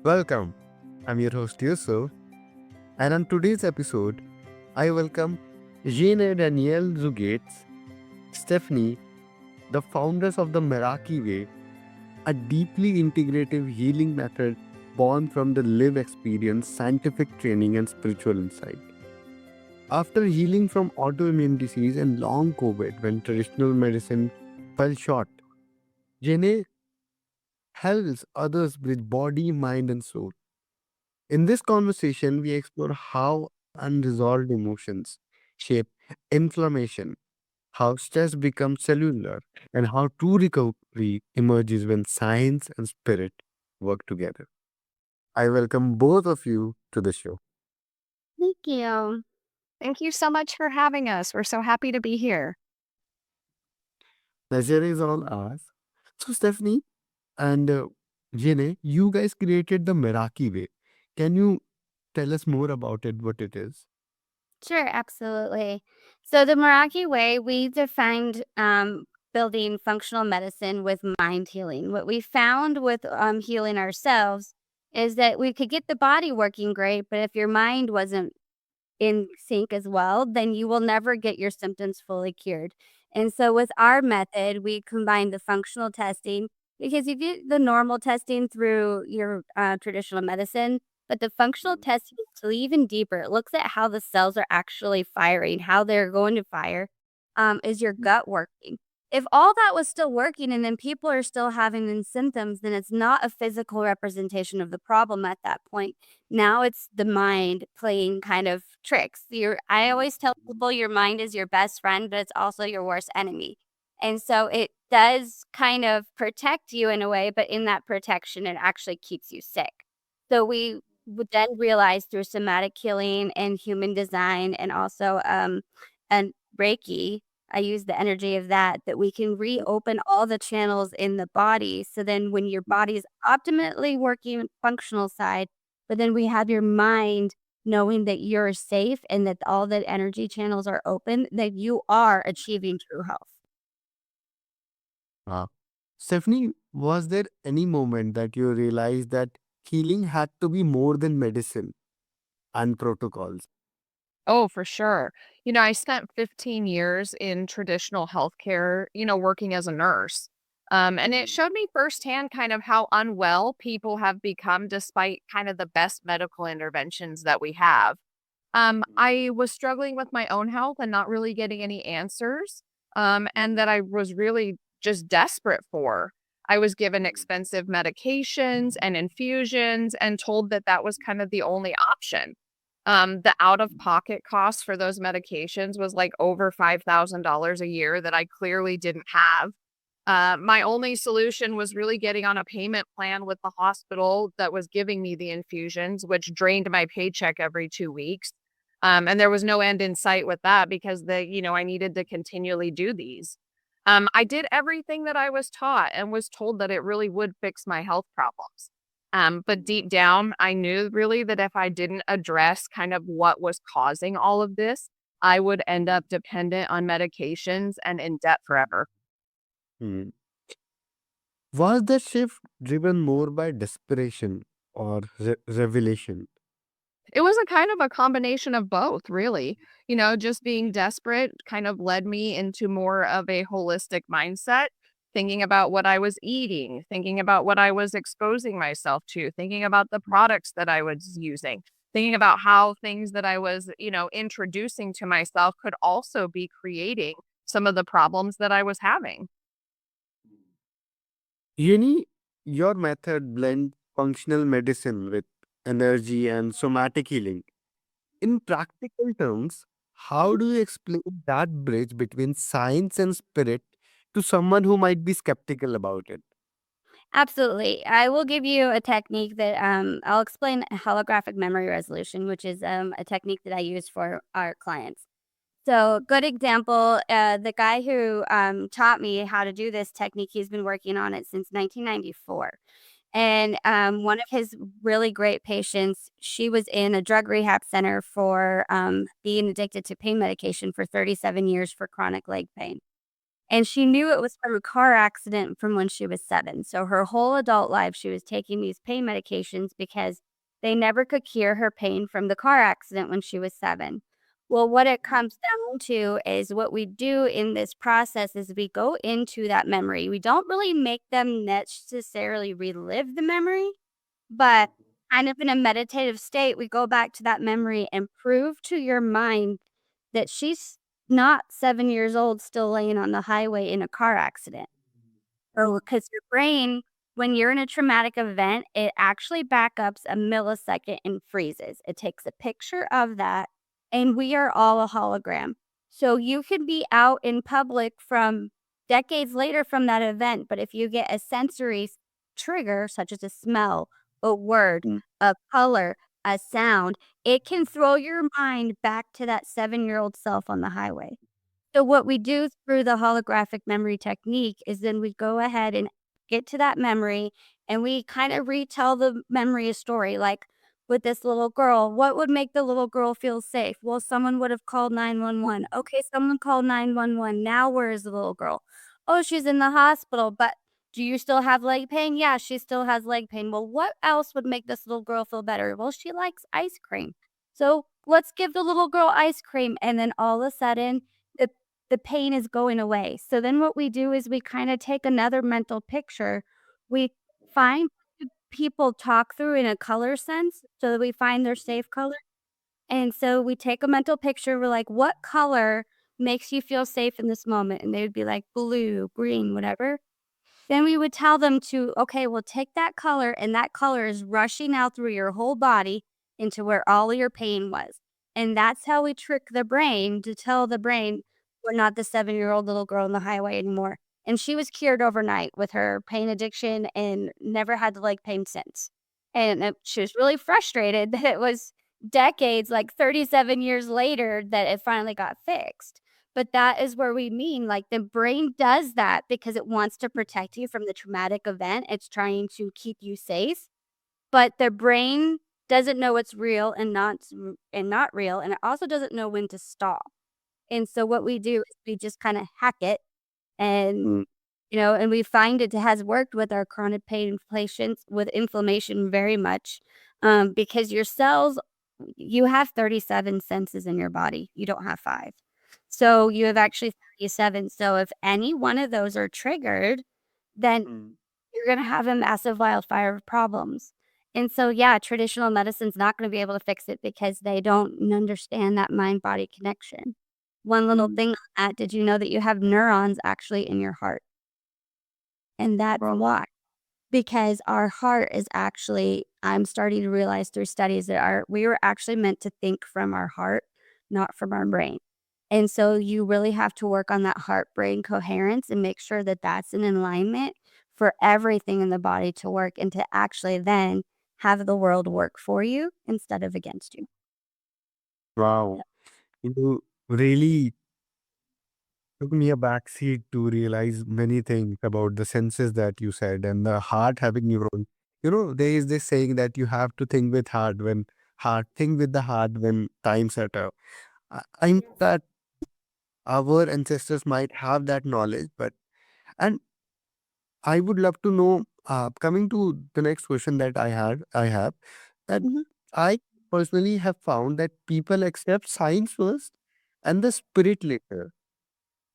Welcome. I'm your host Yusuf, and on today's episode, I welcome Jean and Danielle Zugates, Stephanie, the founders of the Meraki Way, a deeply integrative healing method born from the live experience, scientific training, and spiritual insight. After healing from autoimmune disease and long COVID, when traditional medicine fell short, Jene helps others bridge body, mind, and soul. In this conversation, we explore how unresolved emotions shape inflammation, how stress becomes cellular, and how true recovery emerges when science and spirit work together. I welcome both of you to the show. Thank you. Thank you so much for having us. We're so happy to be here. Pleasure is all ours. So, Stephanie and Jene, you guys created the Meraki Way. Can you tell us more about it, what it is? Sure, absolutely. So the Meraki way, we defined building functional medicine with mind healing. What we found with healing ourselves is that we could get the body working great, but if your mind wasn't in sync as well, then you will never get your symptoms fully cured. And so with our method, we combine the functional testing because you get the normal testing through your traditional medicine, but the functional testing is even deeper. It looks at how the cells are actually firing, how they're going to fire. Is your gut working? If all that was still working and then people are still having the symptoms, then it's not a physical representation of the problem at that point. Now it's the mind playing kind of tricks. I always tell people your mind is your best friend, but it's also your worst enemy. And so it does kind of protect you in a way, but in that protection, it actually keeps you sick. So we would then realize through somatic healing and human design and also and Reiki, I use the energy of that we can reopen all the channels in the body. So then when your body is optimally working functional side, but then we have your mind knowing that you're safe and that all the energy channels are open, that you are achieving true health. Uh, Stephanie, was there any moment that you realized that healing had to be more than medicine and protocols? Oh, for sure. I spent 15 years in traditional healthcare, working as a nurse. And it showed me firsthand kind of how unwell people have become despite kind of the best medical interventions that we have. I was struggling with my own health and not really getting any answers. And that I was really just desperate for. I was given expensive medications and infusions and told that that was kind of the only option. The out of pocket cost for those medications was like over $5,000 a year that I clearly didn't have. My only solution was really getting on a payment plan with the hospital that was giving me the infusions, which drained my paycheck every 2 weeks. And there was no end in sight with that because I needed to continually do these. I did everything that I was taught and was told that it really would fix my health problems. But deep down, I knew really that if I didn't address kind of what was causing all of this, I would end up dependent on medications and in debt forever. Hmm. Was the shift driven more by desperation or revelation? It was a kind of a combination of both, really. Just being desperate kind of led me into more of a holistic mindset, thinking about what I was eating, thinking about what I was exposing myself to, thinking about the products that I was using, thinking about how things that I was, introducing to myself could also be creating some of the problems that I was having. Uni, your method blend functional medicine with energy and somatic healing. In practical terms, how do you explain that bridge between science and spirit to someone who might be skeptical about it? Absolutely. I will give you a technique that I'll explain holographic memory resolution, which is a technique that I use for our clients. So, good example, the guy who taught me how to do this technique, he's been working on it since 1994. And one of his really great patients, she was in a drug rehab center for being addicted to pain medication for 37 years for chronic leg pain. And she knew it was from a car accident from when she was 7. So her whole adult life, she was taking these pain medications because they never could cure her pain from the car accident when she was 7. Well, what it comes down to is what we do in this process is we go into that memory. We don't really make them necessarily relive the memory, but kind of in a meditative state, we go back to that memory and prove to your mind that she's not 7 years old still laying on the highway in a car accident. Or because your brain, when you're in a traumatic event, it actually backups a millisecond and freezes. It takes a picture of that, and we are all a hologram. So you could be out in public from decades later from that event, but if you get a sensory trigger, such as a smell, a word, a color, a sound, it can throw your mind back to that 7-year-old self on the highway. So what we do through the holographic memory technique is then we go ahead and get to that memory and we kind of retell the memory a story. Like with this little girl, what would make the little girl feel safe? Well, someone would have called 911. Okay, someone called 911. Now where is the little girl? Oh, she's in the hospital, but do you still have leg pain? Yeah, she still has leg pain. Well, what else would make this little girl feel better? Well, she likes ice cream. So let's give the little girl ice cream. And then all of a sudden, the pain is going away. So then what we do is we kinda take another mental picture. We find people talk through in a color sense so that we find their safe color. And so we take a mental picture, we're like, "What color makes you feel safe in this moment?" And they would be like, "Blue, green, whatever." Then we would tell them to, "Okay, well, take that color, and that color is rushing out through your whole body into where all of your pain was." And that's how we trick the brain to tell the brain, "We're not the 7-year-old little girl on the highway anymore." And she was cured overnight with her pain addiction and never had the leg pain since. And, she was really frustrated that it was decades, like 37 years later, that it finally got fixed. But that is where we mean, like, the brain does that because it wants to protect you from the traumatic event. It's trying to keep you safe, but the brain doesn't know what's real and not real, and it also doesn't know when to stop. And so what we do is we just kinda hack it and, and we find it has worked with our chronic pain patients with inflammation very much, because your cells you have 37 senses in your body, you don't have 5. So, you have actually 37, so if any one of those are triggered, then you're gonna have a massive wildfire of problems. And so, yeah, traditional medicine's not gonna be able to fix it because they don't understand that mind-body connection. One little thing on that, did you know that you have neurons actually in your heart? And that's why. Because our heart is actually I'm starting to realize through studies that we were actually meant to think from our heart, not from our brain. And so you really have to work on that heart-brain coherence and make sure that that's in alignment for everything in the body to work and to actually then have the world work for you instead of against you. Wow. You really took me a backseat to realize many things about the senses that you said and the heart having neurons. There is this saying that you have to think with think with the heart when times are tough. I know that our ancestors might have that knowledge, and I would love to know, coming to the next question that I have, that Mhm. I personally have found that people accept science first and the spirit later.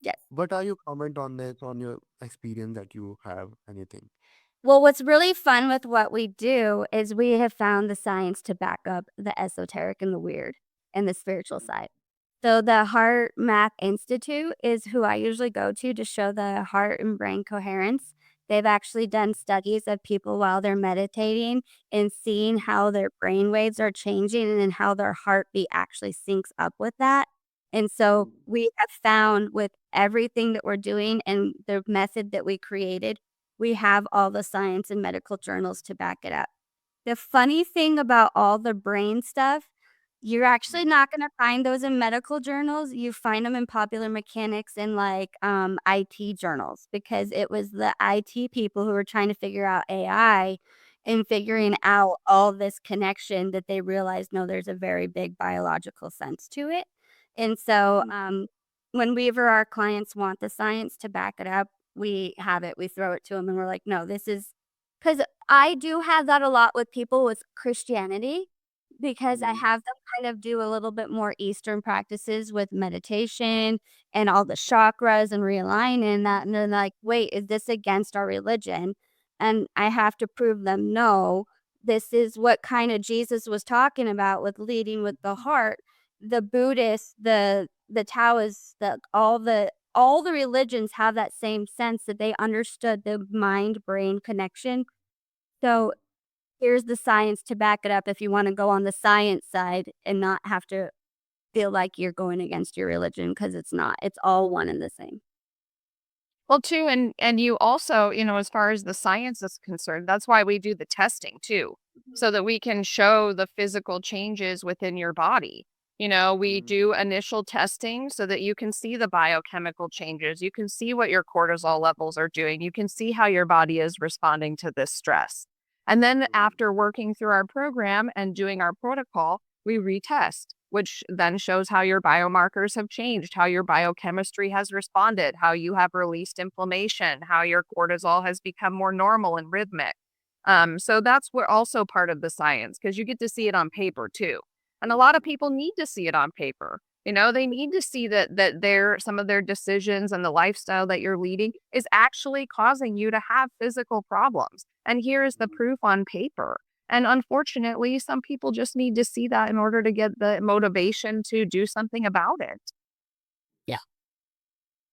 Yes. What are your comment on this, on your experience that you have, anything? Well, what's really fun with what we do is we have found the science to back up the esoteric and the weird and the spiritual side. So the Heart Math Institute is who I usually go to show the heart and brain coherence. They've actually done studies of people while they're meditating and seeing how their brain waves are changing and then how their heartbeat actually syncs up with that. And so we have found with everything that we're doing and the method that we created, we have all the science and medical journals to back it up. The funny thing about all the brain stuff, you're actually not gonna find those in medical journals. You find them in popular mechanics and, like, IT journals because it was the IT people who were trying to figure out AI and figuring out all this connection that they realized, no, there's a very big biological sense to it. And so, whenever our clients want the science to back it up, we have it. We throw it to them, and we're like, no, this is because I do have that a lot with people with Christianity, because I have them kind of do a little bit more Eastern practices with meditation and all the chakras and realigning that. And then, like, wait, is this against our religion? And I have to prove them, no, this is what kind of Jesus was talking about with leading with the heart. The Buddhists, the Taoists, all the religions have that same sense that they understood the mind brain connection. So here's the science to back it up if you want to go on the science side and not have to feel like you're going against your religion, because it's not. It's all one and the same. Well, too, and you also, as far as the science is concerned, that's why we do the testing too, so that we can show the physical changes within your body. We do initial testing so that you can see the biochemical changes. You can see what your cortisol levels are doing. You can see how your body is responding to this stress. And then after working through our program and doing our protocol, we retest, which then shows how your biomarkers have changed, how your biochemistry has responded, how you have released inflammation, how your cortisol has become more normal and rhythmic. So that's what also part of the science, because you get to see it on paper too. And a lot of people need to see it on paper. They need to see that some of their decisions and the lifestyle that you're leading is actually causing you to have physical problems. And here is the proof on paper. And unfortunately, some people just need to see that in order to get the motivation to do something about it.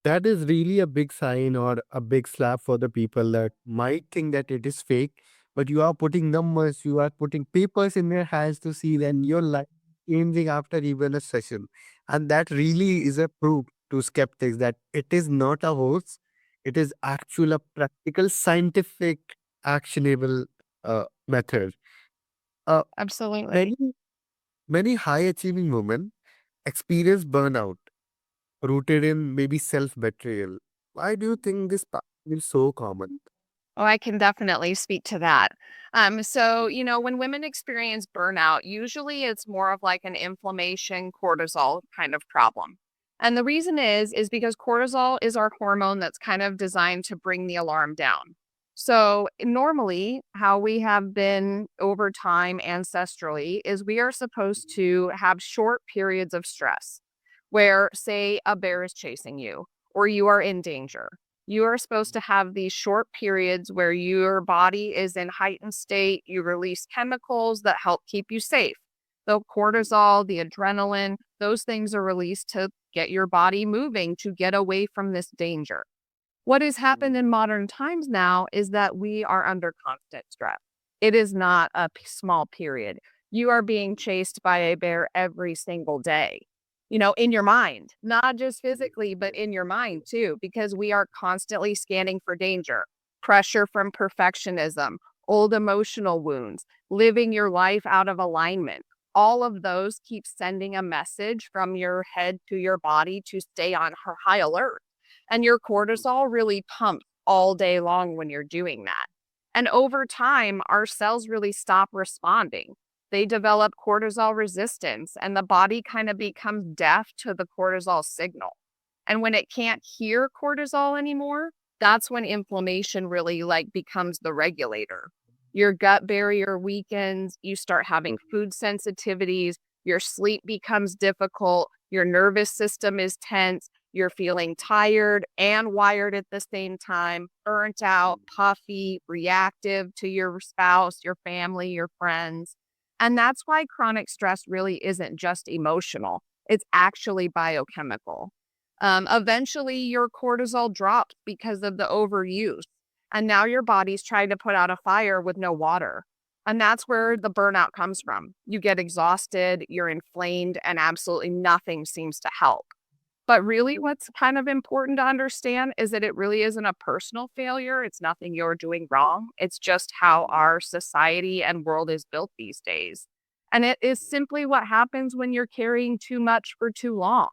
That is really a big sign or a big slap for the people that might think that it is fake, but you are putting numbers, you are putting papers in their hands to see then your life changing after even a session. And that really is a proof to skeptics that it is not a hoax, it is actual a practical, scientific, actionable method. Uh, Absolutely. many, many high achieving women experience burnout rooted in maybe self betrayal. Why do you think this pattern is so common? Oh, I can definitely speak to that. So, when women experience burnout, usually it's more of like an inflammation cortisol kind of problem. And the reason is because cortisol is our hormone that's kind of designed to bring the alarm down. So, normally, how we have been over time ancestrally is we are supposed to have short periods of stress where, say, a bear is chasing you or you are in danger. You are supposed to have these short periods where your body is in heightened state. You release chemicals that help keep you safe. The cortisol, the adrenaline, those things are released to get your body moving to get away from this danger. What has happened in modern times now is that we are under constant stress. It is not a small period. You are being chased by a bear every single day, in your mind, not just physically, but in your mind too, because we are constantly scanning for danger, pressure from perfectionism, old emotional wounds, living your life out of alignment. All of those keep sending a message from your head to your body to stay on high alert. And your cortisol really pumps all day long when you're doing that. And over time, our cells really stop responding. They develop cortisol resistance, and the body kind of becomes deaf to the cortisol signal. And when it can't hear cortisol anymore, that's when inflammation really becomes the regulator. Your gut barrier weakens, you start having food sensitivities, your sleep becomes difficult, your nervous system is tense, you're feeling tired and wired at the same time, burnt out, puffy, reactive to your spouse, your family, your friends. And that's why chronic stress really isn't just emotional, it's actually biochemical. Eventually, your cortisol drops because of the overuse. And now your body's trying to put out a fire with no water. And that's where the burnout comes from. You get exhausted, you're inflamed, and absolutely nothing seems to help. But really, what's kind of important to understand is that it really isn't a personal failure. It's nothing you're doing wrong. It's just how our society and world is built these days. And it is simply what happens when you're carrying too much for too long.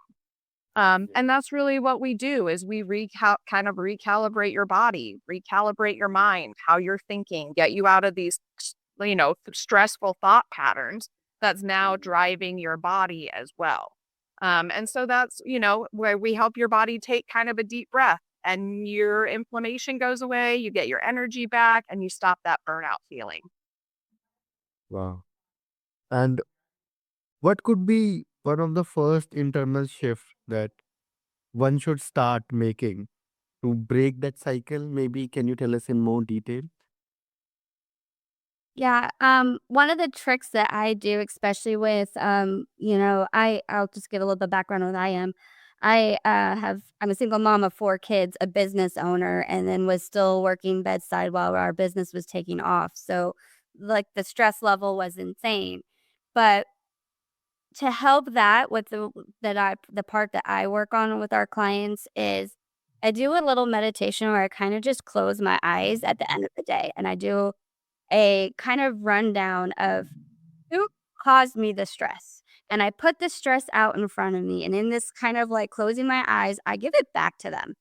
And that's really what we do is we kind of recalibrate your body, recalibrate your mind, how you're thinking, get you out of these, stressful thought patterns that's now driving your body as well. And so that's, where we help your body take kind of a deep breath and your inflammation goes away, you get your energy back, and you stop that burnout feeling. Wow. And what could be one of the first internal shifts that one should start making to break that cycle? Maybe can you tell us in more detail? Yeah, one of the tricks that I do, especially with, I'll just give a little bit of background on what I am. I'm a single mom of 4 kids, a business owner, and then was still working bedside while our business was taking off. So, like, the stress level was insane. But to help that with the part that I work on with our clients is I do a little meditation where I kind of just close my eyes at the end of the day, and I do a kind of rundown of who caused me the stress. And I put the stress out in front of me. And in this kind of like closing my eyes, I give it back to them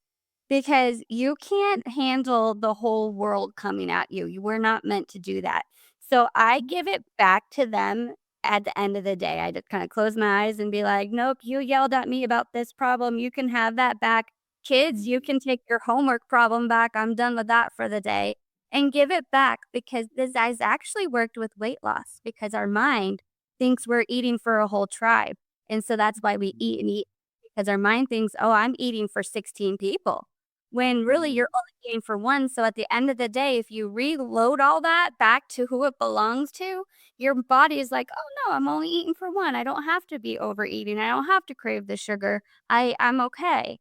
because you can't handle the whole world coming at you. You were not meant to do that. So I give it back to them at the end of the day. I just kind of close my eyes and be like, nope, you yelled at me about this problem. You can have that back. Kids, you can take your homework problem back. I'm done with that for the day and give it back because this has actually worked with weight loss because our mind thinks we're eating for a whole tribe. And so that's why we eat and eat because our mind thinks, oh, I'm eating for 16 people when really you're only eating for one. So at the end of the day, if you reload all that back to who it belongs to, your body is like, oh no, I'm only eating for one. I don't have to be overeating. I don't have to crave the sugar. I'm okay.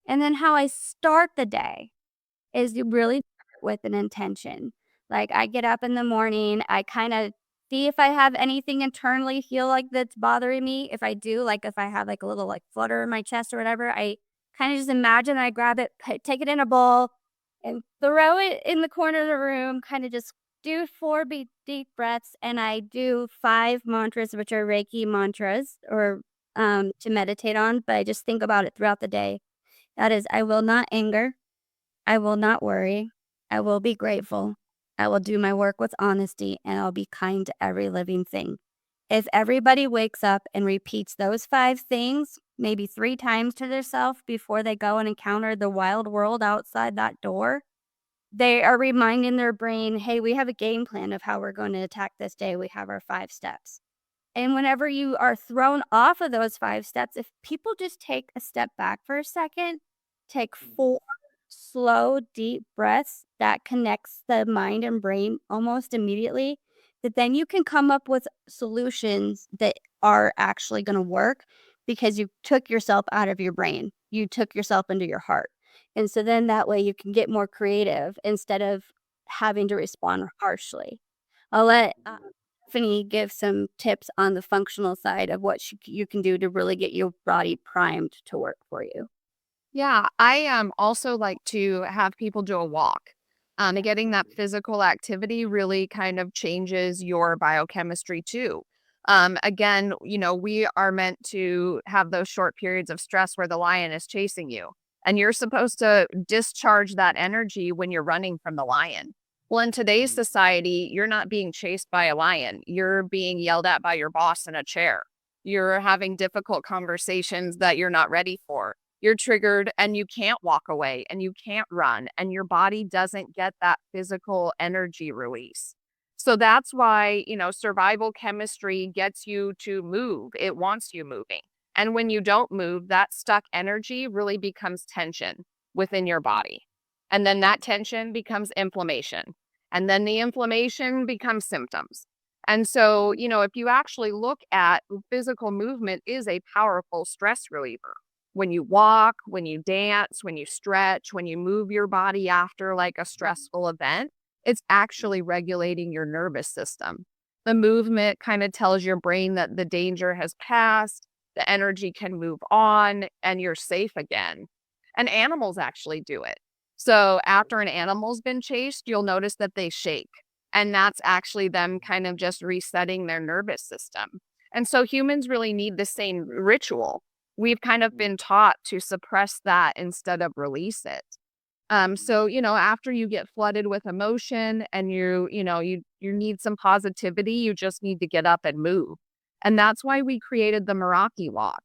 And then how I start the day is you really start with an intention. Like, I get up in the morning, I kinda see if I have anything internally feel like that's bothering me. If I do, like, if I have, like, a little, like, flutter in my chest or whatever, I kinda just imagine I grab it, take it in a bowl, and throw it in the corner of the room, kinda just do 4 deep breaths, and I do 5 mantras, which are Reiki mantras or, to meditate on, but I just think about it throughout the day. That is, I will not anger. I will not worry. I will be grateful. I will do my work with honesty and I'll be kind to every living thing. If everybody wakes up and repeats those 5 things, maybe 3 times to themselves before they go and encounter the wild world outside that door, they are reminding their brain, hey, we have a game plan of how we're going to attack this day. We have our 5 steps. And whenever you are thrown off of those 5 steps, if people just take a step back for a second, take 4 slow, deep breaths that connects the mind and brain almost immediately, that then you can come up with solutions that are actually gonna work because you took yourself out of your brain. You took yourself into your heart. And so then that way you can get more creative instead of having to respond harshly. I'll let, Tiffany give some tips on the functional side of what you can do to really get your body primed to work for you. Yeah, I also like to have people do a walk. And getting that physical activity really kind of changes your biochemistry too. Again, we are meant to have those short periods of stress where the lion is chasing you, and you're supposed to discharge that energy when you're running from the lion. Well, in today's society, you're not being chased by a lion. You're being yelled at by your boss in a chair. You're having difficult conversations that you're not ready for. You're triggered and you can't walk away and you can't run and your body doesn't get that physical energy release. So that's why, survival chemistry gets you to move. It wants you moving. And when you don't move, that stuck energy really becomes tension within your body. And then that tension becomes inflammation. And then the inflammation becomes symptoms. And so, if you actually look at physical movement is a powerful stress reliever. When you walk, when you dance, when you stretch, when you move your body after like a stressful event, it's actually regulating your nervous system. The movement kind of tells your brain that the danger has passed, the energy can move on, and you're safe again. And animals actually do it. So after an animal's been chased, you'll notice that they shake. And that's actually them kind of just resetting their nervous system. And so humans really need the same ritual. We've kind of been taught to suppress that instead of release it. So, after you get flooded with emotion and you need some positivity, you just need to get up and move. And that's why we created the Meraki walk.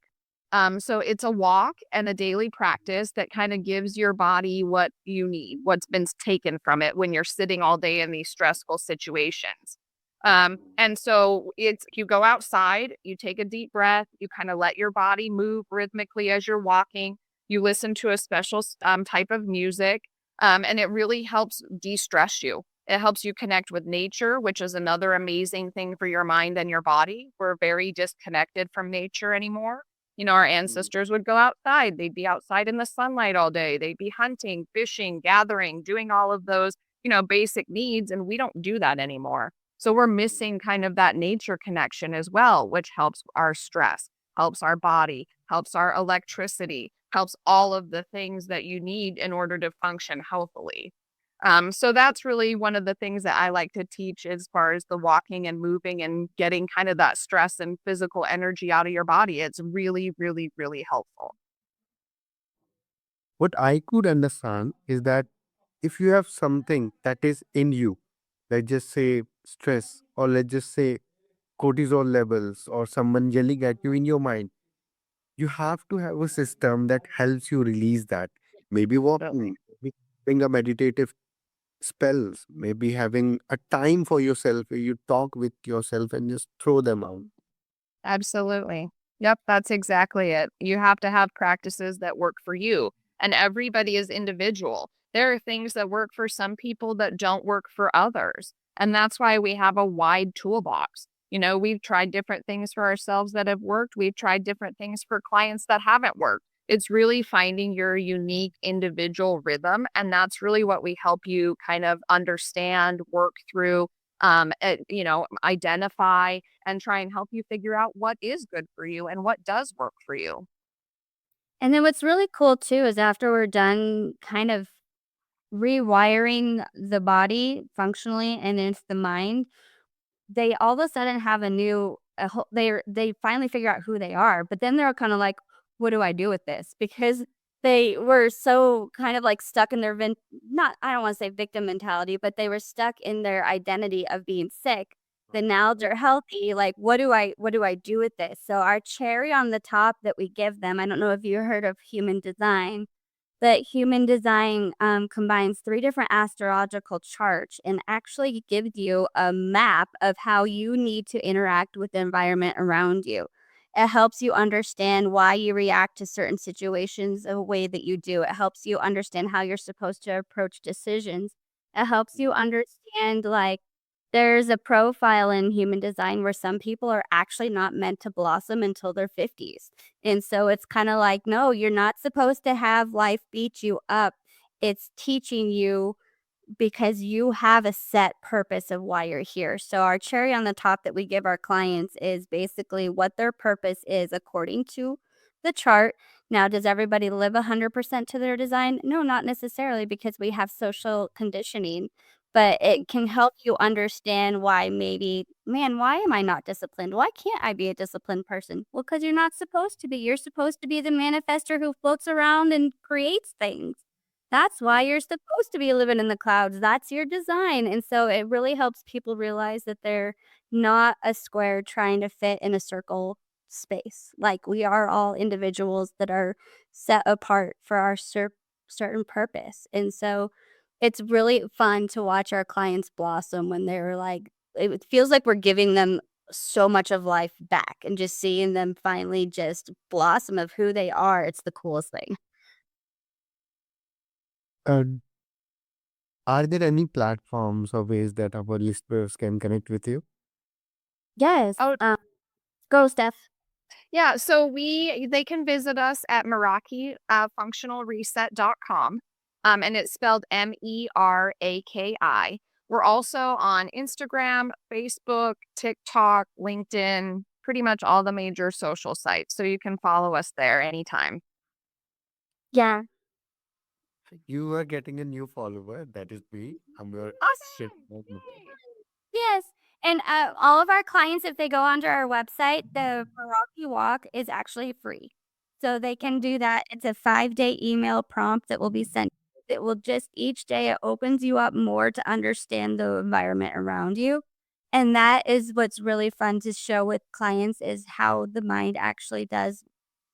So it's a walk and a daily practice that kind of gives your body what you need, what's been taken from it when you're sitting all day in these stressful situations. And so it's you go outside, you take a deep breath, you kind of let your body move rhythmically as you're walking. You listen to a special type of music, and it really helps de-stress you. It helps you connect with nature, which is another amazing thing for your mind and your body. We're very disconnected from nature anymore. Our ancestors would go outside. They'd be outside in the sunlight all day. They'd be hunting, fishing, gathering, doing all of those, basic needs. And we don't do that anymore. So we're missing kind of that nature connection as well, which helps our stress, helps our body, helps our electricity, helps all of the things that you need in order to function healthily. So that's really one of the things that I like to teach as far as the walking and moving and getting kind of that stress and physical energy out of your body. It's really, really, really helpful. What I could understand is that if you have something that is in you, let's just say stress, or let's just say cortisol levels, or someone yelling at you in your mind, you have to have a system that helps you release that. Maybe walking, maybe having a meditative spells, maybe having a time for yourself where you talk with yourself and just throw them out. Absolutely. Yep, that's exactly it. You have to have practices that work for you, and everybody is individual. There are things that work for some people that don't work for others. And that's why we have a wide toolbox. We've tried different things for ourselves that have worked. We've tried different things for clients that haven't worked. It's really finding your unique individual rhythm. And that's really what we help you kind of understand, work through, identify and try and help you figure out what is good for you and what does work for you. And then what's really cool too is after we're done kind of rewiring the body functionally and into the mind, they all of a sudden have they finally figure out who they are, but then they're kind of like, what do I do with this? Because they were so kind of like stuck in their not, I don't want to say victim mentality, but they were stuck in their identity of being sick. Then now they're healthy. Like, what do I do with this? So our cherry on the top that we give them, I don't know if you heard of human design, but human design combines three different astrological charts and actually gives you a map of how you need to interact with the environment around you. It helps you understand why you react to certain situations the way that you do. It helps you understand how you're supposed to approach decisions. It helps you understand, like, there's a profile in human design where some people are actually not meant to blossom until their 50s. And so it's kinda like, no, you're not supposed to have life beat you up. It's teaching you because you have a set purpose of why you're here. So our cherry on the top that we give our clients is basically what their purpose is according to the chart. Now, does everybody live 100% to their design? No, not necessarily because we have social conditioning, but it can help you understand why maybe, man, why am I not disciplined? Why can't I be a disciplined person? Well, because you're not supposed to be. You're supposed to be the manifester who floats around and creates things. That's why you're supposed to be living in the clouds. That's your design. And so it really helps people realize that they're not a square trying to fit in a circle space. Like, we are all individuals that are set apart for our certain purpose. And so it's really fun to watch our clients blossom when they're like, it feels like we're giving them so much of life back and just seeing them finally just blossom of who they are. It's the coolest thing. And are there any platforms or ways that our listeners can connect with you? Yes. Oh, Go, Steph. yeah. So they can visit us at Meraki, functionalreset.com. And it's spelled Meraki. We're also on Instagram, Facebook, TikTok, LinkedIn, pretty much all the major social sites. So you can follow us there anytime. Yeah. You are getting a new follower. That is me. I'm your shit. Awesome. Yes. And all of our clients, if they go onto our website, the Meraki Walk is actually free. So they can do that. It's a 5-day email prompt that will be sent. It will just each day, it opens you up more to understand the environment around you. And that is what's really fun to show with clients is how the mind actually does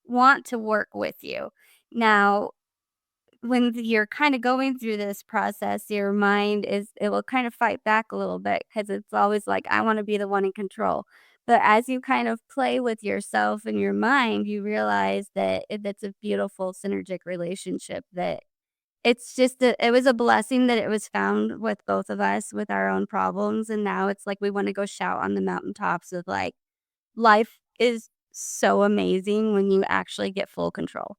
want to work with you. Now, when you're kind of going through this process, your mind it will kind of fight back a little bit because it's always like, I want to be the one in control. But as you kind of play with yourself and your mind, you realize that it's a beautiful synergic relationship that it's just it was a blessing that it was found with both of us with our own problems. And now it's like we want to go shout on the mountaintops of like, life is so amazing when you actually get full control.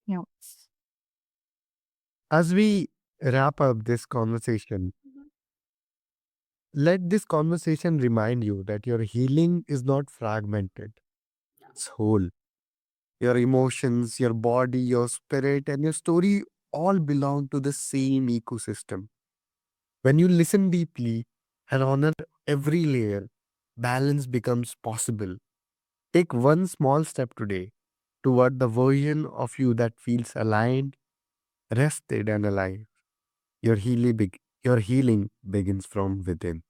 You know, As we wrap up this conversation, let this conversation remind you that your healing is not fragmented, it's whole. Your emotions, your body, your spirit, and your story all belong to the same ecosystem. When you listen deeply and honor every layer, balance becomes possible. Take one small step today toward the version of you that feels aligned, rested, and alive. Your healing begins from within.